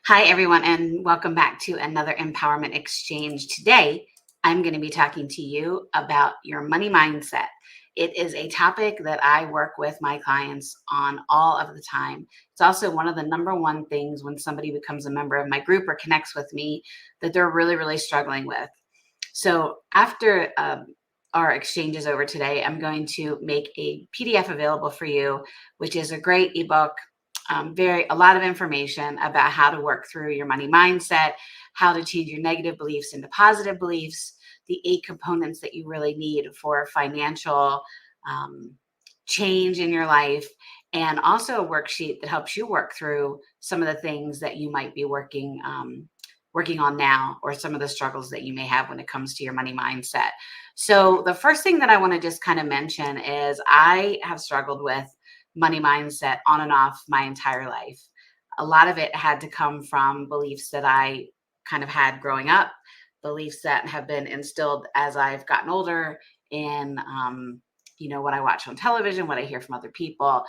Hi, everyone, and welcome back to another Empowerment Exchange. Today, I'm going to be talking to you about your money mindset. It is a topic that I work with my clients on all of the time. It's also one of the number one things when somebody becomes a member of my group or connects with me that they're really, really struggling with. So, after our exchange is over today, I'm going to make a PDF available for you, which is a great ebook, a lot of information about how to work through your money mindset, how to change your negative beliefs into positive beliefs, the 8 components that you really need for financial um, change in your life, and also a worksheet that helps you work through some of the things that you might be working on now, or some of the struggles that you may have when it comes to your money mindset. So the first thing that I want to just kind of mention is I have struggled with money mindset on and off my entire life. A lot of it had to come from beliefs that I kind of had growing up, beliefs that have been instilled as I've gotten older in, what I watch on television, what I hear from other people.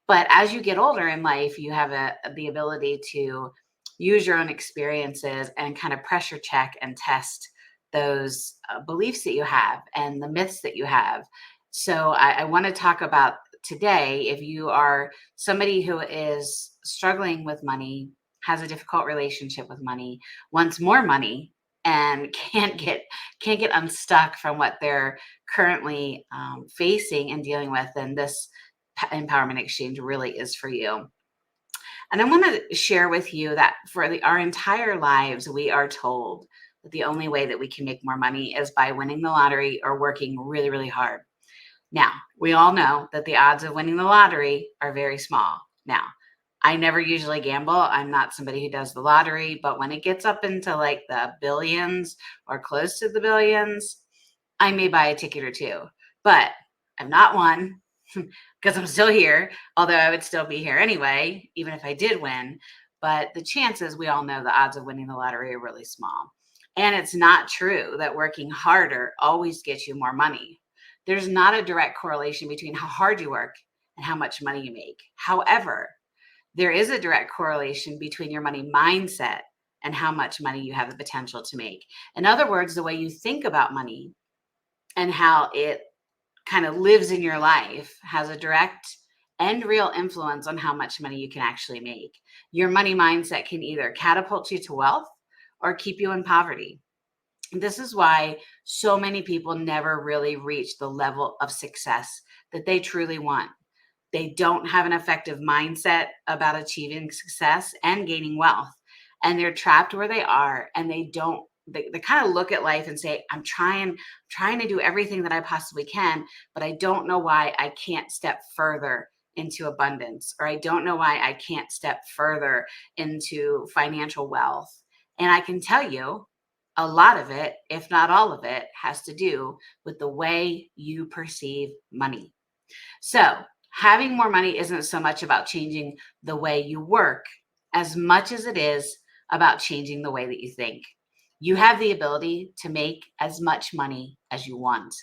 But as you get older in life, you have the ability to use your own experiences and kind of pressure check and test those beliefs that you have and the myths that you have. So I want to talk about today, if you are somebody who is struggling with money, has a difficult relationship with money, wants more money, and can't get unstuck from what they're currently facing and dealing with, then this empowerment exchange really is for you. And I want to share with you that for our entire lives, we are told that the only way that we can make more money is by winning the lottery or working really, really hard. Now, we all know that the odds of winning the lottery are very small. Now, I never usually gamble. I'm not somebody who does the lottery, but when it gets up into like the billions or close to the billions, I may buy a ticket or two. But I've not won because I'm still here, although I would still be here anyway, even if I did win. But the chances, we all know the odds of winning the lottery are really small. And it's not true that working harder always gets you more money. There's not a direct correlation between how hard you work and how much money you make. However, there is a direct correlation between your money mindset and how much money you have the potential to make. In other words, the way you think about money and how it kind of lives in your life has a direct and real influence on how much money you can actually make. Your money mindset can either catapult you to wealth or keep you in poverty. This is why so many people never really reach the level of success that they truly want. They don't have an effective mindset about achieving success and gaining wealth. And they're trapped where they are, and they kind of look at life and say, I'm trying to do everything that I possibly can, but I don't know why I can't step further into abundance, or I don't know why I can't step further into financial wealth. And I can tell you a lot of it, if not all of it, has to do with the way you perceive money. So, having more money isn't so much about changing the way you work as much as it is about changing the way that you think. You have the ability to make as much money as you want.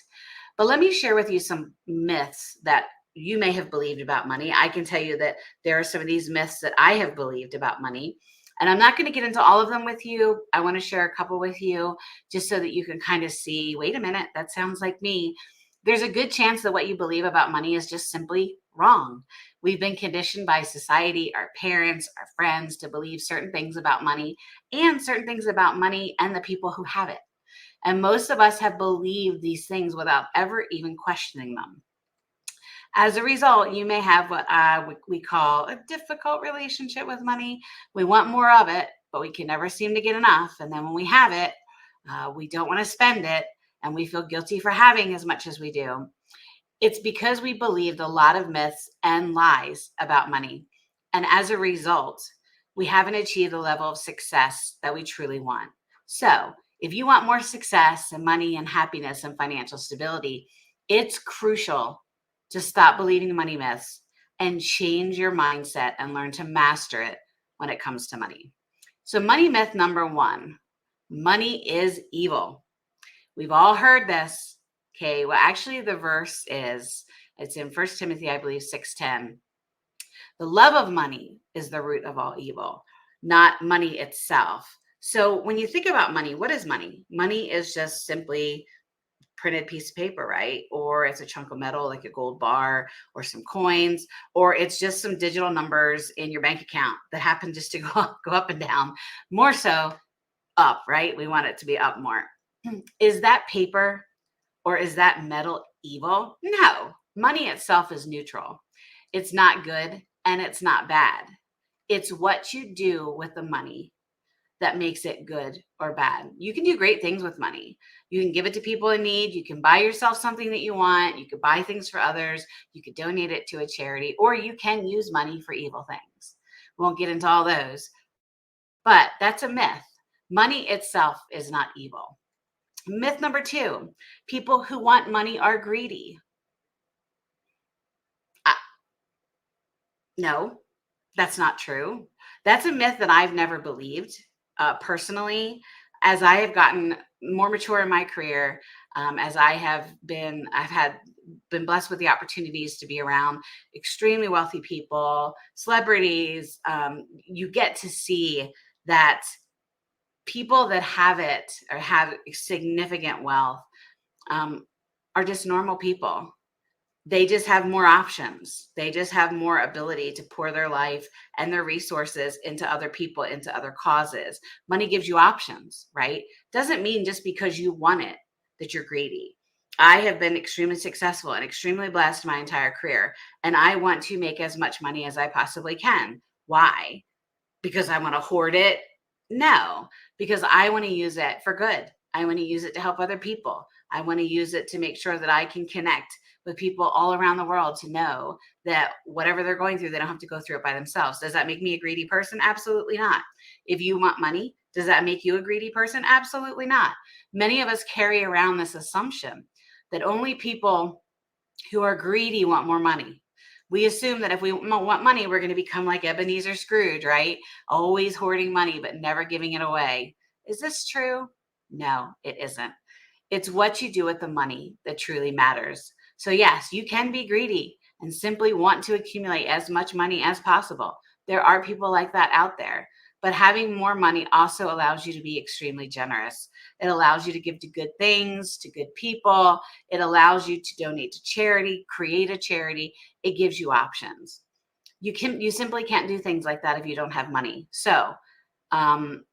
But let me share with you some myths that you may have believed about money. I can tell you that there are some of these myths that I have believed about money. And I'm not going to get into all of them with you. I want to share a couple with you just so that you can kind of see, wait a minute, that sounds like me. There's a good chance that what you believe about money is just simply wrong. We've been conditioned by society, our parents, our friends to believe certain things about money and certain things about money and the people who have it. And most of us have believed these things without ever even questioning them. As a result, you may have what we call a difficult relationship with money. We want more of it, but we can never seem to get enough. And then when we have it, we don't want to spend it, and we feel guilty for having as much as we do. It's because we believed a lot of myths and lies about money. And as a result, we haven't achieved the level of success that we truly want. So, if you want more success and money and happiness and financial stability, it's crucial to stop believing money myths and change your mindset and learn to master it when it comes to money. So, money myth number one: money is evil. We've all heard this. Okay, well, actually, the verse is, it's in First Timothy, I believe, 6:10. The love of money is the root of all evil. not money itself. So when you think about money, what is money? Money is just simply printed piece of paper, right? Or it's a chunk of metal like a gold bar or some coins, or it's just some digital numbers in your bank account that happen just to go up and down. More so up, right? We want it to be up more. Is that paper or is that metal evil? No. Money itself is neutral. It's not good and it's not bad. It's what you do with the money that makes it good or bad. You can do great things with money. You can give it to people in need. You can buy yourself something that you want. You could buy things for others. You could donate it to a charity, or you can use money for evil things. We won't get into all those, but that's a myth. Money itself is not evil. Myth number two, people who want money are greedy. Uh, no, that's not true. That's a myth that I've never believed personally. As I have gotten more mature in my career, as I've had been blessed with the opportunities to be around extremely wealthy people, celebrities. You get to see that people that have it or have significant wealth um, are just normal people. They just have more options. They just have more ability to pour their life and their resources into other people, into other causes. Money gives you options, right? Doesn't mean just because you want it that you're greedy. I have been extremely successful and extremely blessed my entire career, and I want to make as much money as I possibly can. Why? Because I want to hoard it? No, because I want to use it for good. I want to use it to help other people. I want to use it to make sure that I can connect with people all around the world to know that whatever they're going through, they don't have to go through it by themselves. Does that make me a greedy person? Absolutely not. If you want money, does that make you a greedy person? Absolutely not. Many of us carry around this assumption that only people who are greedy want more money. We assume that if we want money, we're going to become like Ebenezer Scrooge, right? Always hoarding money, but never giving it away. Is this true? No, it isn't. It's what you do with the money that truly matters. So, yes, you can be greedy and simply want to accumulate as much money as possible. There are people like that out there. But having more money also allows you to be extremely generous. It allows you to give to good things, to good people. It allows you to donate to charity, create a charity. It gives you options. You simply can't do things like that if you don't have money. So, um,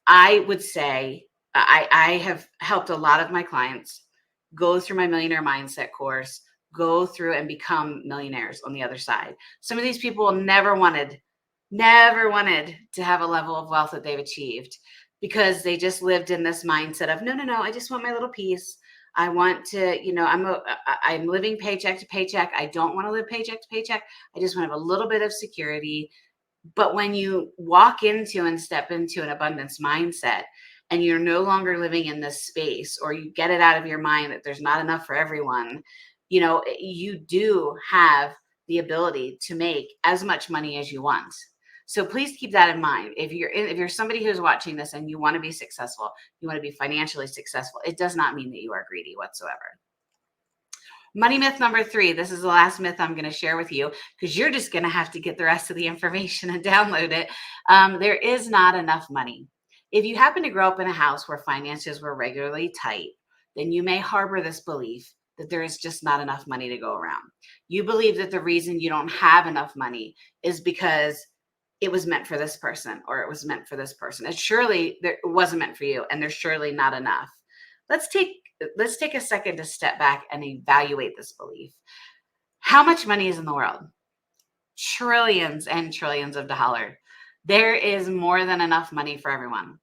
I would say I have helped a lot of my clients go through my millionaire mindset course, go through and become millionaires on the other side. Some of these people never wanted to have a level of wealth that they've achieved because they just lived in this mindset of no, I just want my little piece. I want to, I'm living paycheck to paycheck. I don't want to live paycheck to paycheck. I just want to have a little bit of security. But when you walk into and step into an abundance mindset and you're no longer living in this space, or you get it out of your mind that there's not enough for everyone, you do have the ability to make as much money as you want. So please keep that in mind. If you're somebody who's watching this and you want to be successful, you want to be financially successful, it does not mean that you are greedy whatsoever. Money myth number three. This is the last myth I'm going to share with you because you're just going to have to get the rest of the information and download it. There is not enough money. If you happen to grow up in a house where finances were regularly tight, then you may harbor this belief that there is just not enough money to go around. You believe that the reason you don't have enough money is because it was meant for this person or it was meant for this person. It wasn't meant for you, and there's surely not enough. Let's take let's take a second to step back and evaluate this belief. How much money is in the world? Trillions and trillions of dollars. There is more than enough money for everyone.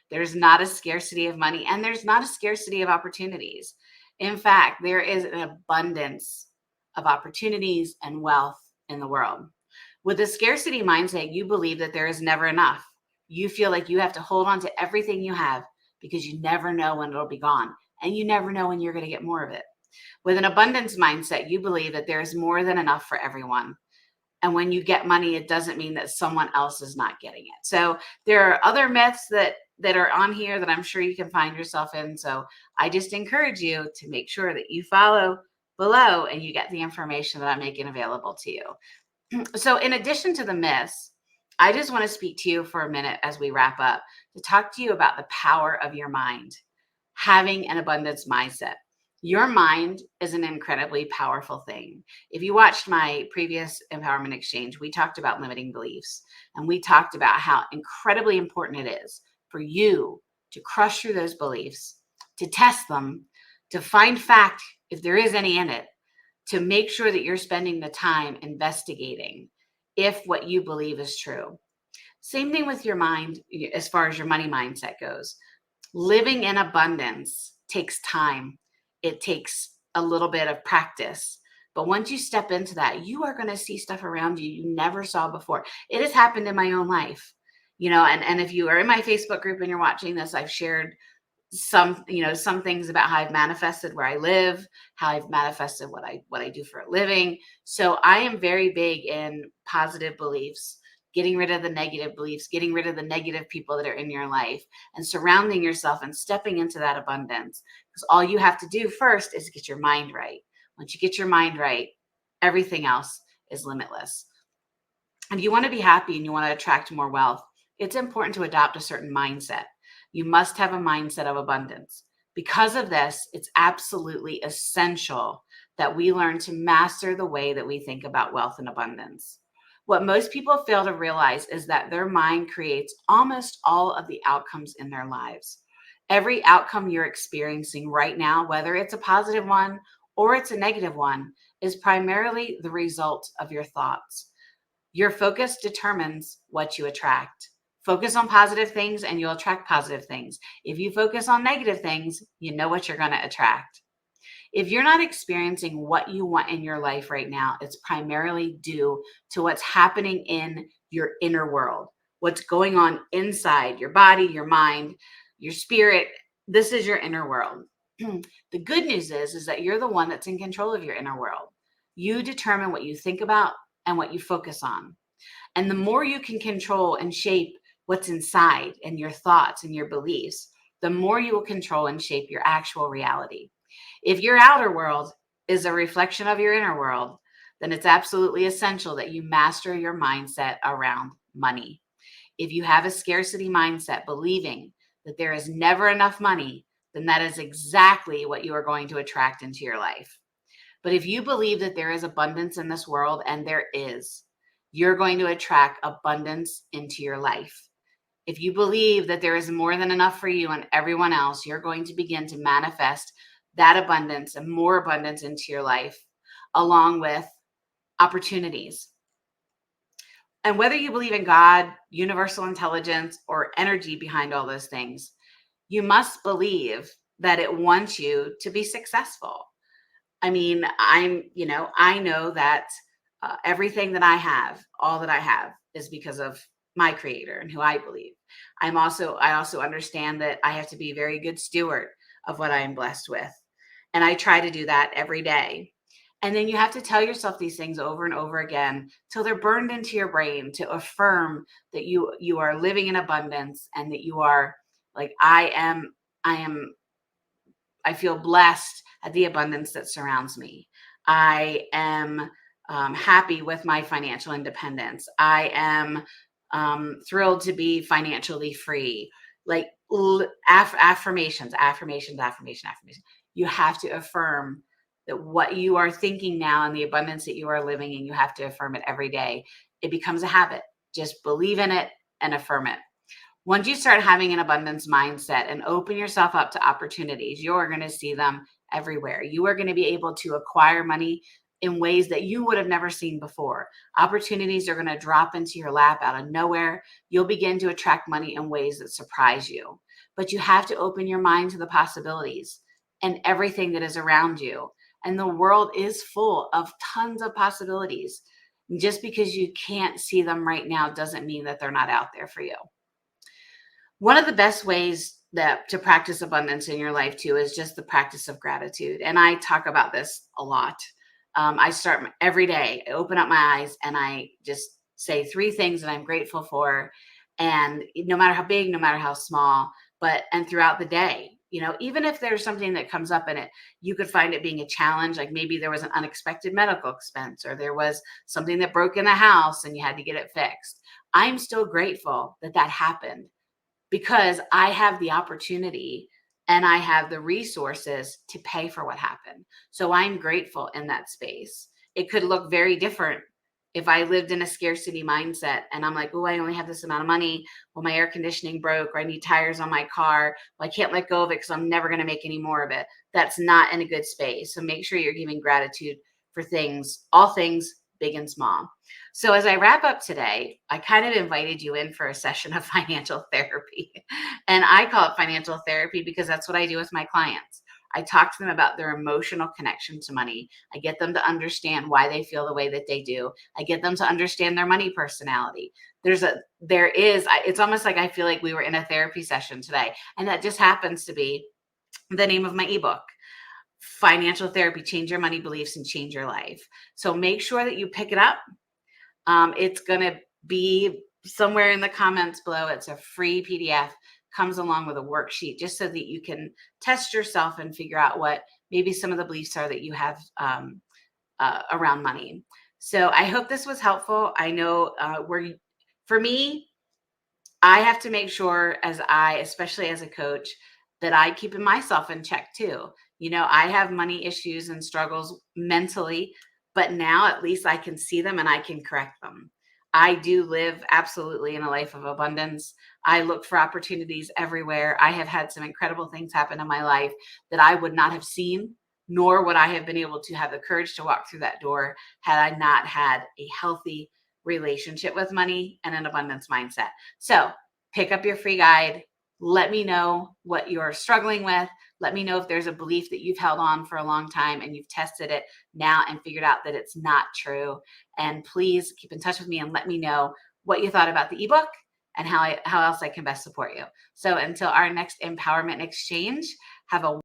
There's not a scarcity of money and there's not a scarcity of opportunities. In fact, there is an abundance of opportunities and wealth in the world. With a scarcity mindset, you believe that there is never enough. You feel like you have to hold on to everything you have because you never know when it'll be gone and you never know when you're going to get more of it. With an abundance mindset, you believe that there is more than enough for everyone. And when you get money, it doesn't mean that someone else is not getting it. So there are other myths that are on here that I'm sure you can find yourself in. So I just encourage you to make sure that you follow below and you get the information that I'm making available to you. So in addition to the myths, I just want to speak to you for a minute as we wrap up to talk to you about the power of your mind, having an abundance mindset. Your mind is an incredibly powerful thing. If you watched my previous empowerment exchange, we talked about limiting beliefs and we talked about how incredibly important it is for you to crush through those beliefs, to test them, to find fact if there is any in it, to make sure that you're spending the time investigating if what you believe is true. Same thing with your mind as far as your money mindset goes. Living in abundance takes time, it takes a little bit of practice. But once you step into that, you are going to see stuff around you you never saw before. It has happened in my own life. And if you are in my Facebook group and you're watching this, I've shared some things about how I've manifested where I live, how I've manifested what I do for a living. So I am very big in positive beliefs, getting rid of the negative beliefs, getting rid of the negative people that are in your life, and surrounding yourself and stepping into that abundance. Because all you have to do first is get your mind right. Once you get your mind right, everything else is limitless. If you want to be happy and you want to attract more wealth, it's important to adopt a certain mindset. You must have a mindset of abundance. Because of this, it's absolutely essential that we learn to master the way that we think about wealth and abundance. What most people fail to realize is that their mind creates almost all of the outcomes in their lives. Every outcome you're experiencing right now, whether it's a positive one or it's a negative one, is primarily the result of your thoughts. Your focus determines what you attract. Focus on positive things and you'll attract positive things. If you focus on negative things, you know what you're going to attract. If you're not experiencing what you want in your life right now, it's primarily due to what's happening in your inner world, what's going on inside your body, your mind, your spirit. This is your inner world. The good news is that you're the one that's in control of your inner world. You determine what you think about and what you focus on. And the more you can control and shape what's inside and your thoughts and your beliefs, the more you will control and shape your actual reality. If your outer world is a reflection of your inner world, then it's absolutely essential that you master your mindset around money. If you have a scarcity mindset, believing that there is never enough money, then that is exactly what you are going to attract into your life. But if you believe that there is abundance in this world, and there is, you're going to attract abundance into your life. If you believe that there is more than enough for you and everyone else, you're going to begin to manifest that abundance and more abundance into your life, along with opportunities. And whether you believe in God, universal intelligence, or energy behind all those things, you must believe that it wants you to be successful. I mean, I know that everything that I have, all that I have, is because of my creator and who I believe. I also understand that I have to be a very good steward of what I am blessed with. And I try to do that every day. And then you have to tell yourself these things over and over again till they're burned into your brain to affirm that you are living in abundance and that you are like I feel blessed at the abundance that surrounds me. I am happy with my financial independence. I am thrilled to be financially free. Like affirmations. You have to affirm that what you are thinking now and the abundance that you are living in, you have to affirm it every day. It becomes a habit. Just believe in it and affirm it. Once you start having an abundance mindset and open yourself up to opportunities, you're going to see them everywhere. You are going to be able to acquire money in ways that you would have never seen before. Opportunities are going to drop into your lap out of nowhere. You'll begin to attract money in ways that surprise you. But you have to open your mind to the possibilities and everything that is around you. And the world is full of tons of possibilities. Just because you can't see them right now doesn't mean that they're not out there for you. One of the best ways that to practice abundance in your life too is just the practice of gratitude. And I talk about this a lot. I start every day, I open up my eyes and I just say three things that I'm grateful for. And no matter how big, no matter how small, and throughout the day, even if there's something that comes up in it, you could find it being a challenge. Like maybe there was an unexpected medical expense or there was something that broke in the house and you had to get it fixed. I'm still grateful that that happened because I have the opportunity and I have the resources to pay for what happened. So I'm grateful in that space. It could look very different if I lived in a scarcity mindset and I'm like, oh, I only have this amount of money. Well, my air conditioning broke, or I need tires on my car. Well, I can't let go of it because I'm never going to make any more of it. That's not in a good space. So make sure you're giving gratitude for things, all things big and small. So as I wrap up today, I kind of invited you in for a session of financial therapy. And I call it financial therapy because that's what I do with my clients. I talk to them about their emotional connection to money. I get them to understand why they feel the way that they do. I get them to understand their money personality. It's almost like I feel like we were in a therapy session today. And that just happens to be the name of my ebook. Financial Therapy, Change Your Money Beliefs and Change Your Life. So make sure that you pick it up. It's going to be somewhere in the comments below. It's a free PDF, comes along with a worksheet just so that you can test yourself and figure out what maybe some of the beliefs are that you have around money. So I hope this was helpful. I know for me, I have to make sure especially as a coach, that I keep myself in check too. I have money issues and struggles mentally, but now at least I can see them and I can correct them. I do live absolutely in a life of abundance. I look for opportunities everywhere. I have had some incredible things happen in my life that I would not have seen, nor would I have been able to have the courage to walk through that door had I not had a healthy relationship with money and an abundance mindset. So pick up your free guide. Let me know what you're struggling with. Let me know if there's a belief that you've held on for a long time and you've tested it now and figured out that it's not true. And please keep in touch with me and let me know what you thought about the ebook and how else I can best support you. So until our next empowerment exchange, have a